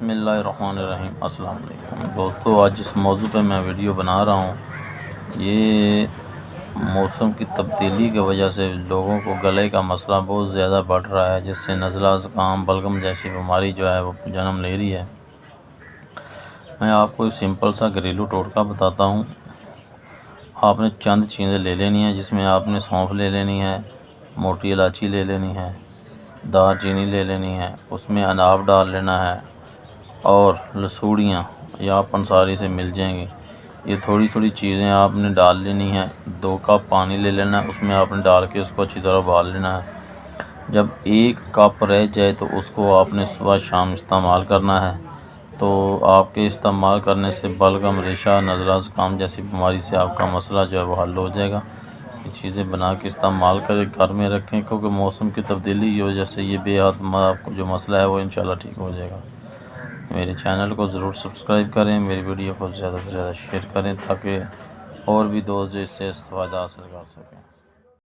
بسم اللہ الرحمن الرحیم۔ السلام علیکم دوستو، آج جس موضوع پہ میں ویڈیو بنا رہا ہوں، یہ موسم کی تبدیلی کی وجہ سے لوگوں کو گلے کا مسئلہ بہت زیادہ بڑھ رہا ہے، جس سے نزلہ، زکام، بلغم جیسی بیماری جو ہے وہ جنم لے رہی ہے۔ میں آپ کو ایک سمپل سا گھریلو ٹوٹکا بتاتا ہوں۔ آپ نے چند چیزیں لے لینی ہیں، جس میں آپ نے سونف لے لینی ہے، موٹی الائچی لے لینی ہے، دار چینی لے لینی ہے، اس میں انار ڈال لینا ہے، اور لسوڑیاں یا پنساری سے مل جائیں گی۔ یہ تھوڑی تھوڑی چیزیں آپ نے ڈال لینی ہیں۔ 2 کپ پانی لے لینا ہے، اس میں آپ نے ڈال کے اس کو اچھی طرح ابال لینا ہے۔ جب 1 کپ رہ جائے تو اس کو آپ نے صبح شام استعمال کرنا ہے۔ تو آپ کے استعمال کرنے سے بلغم، ریشہ، نزلہ، زکام جیسی بیماری سے آپ کا مسئلہ جو ہے وہ حل ہو جائے گا۔ یہ چیزیں بنا کے استعمال کریں، گھر میں رکھیں، کیونکہ موسم کی تبدیلی کی وجہ سے یہ بے حد جو مسئلہ ہے وہ انشاءاللہ ٹھیک ہو جائے گا۔ میرے چینل کو ضرور سبسکرائب کریں، میری ویڈیو کو زیادہ سے زیادہ شیئر کریں، تاکہ اور بھی دوست جو اس سے استفادہ حاصل کر سکیں۔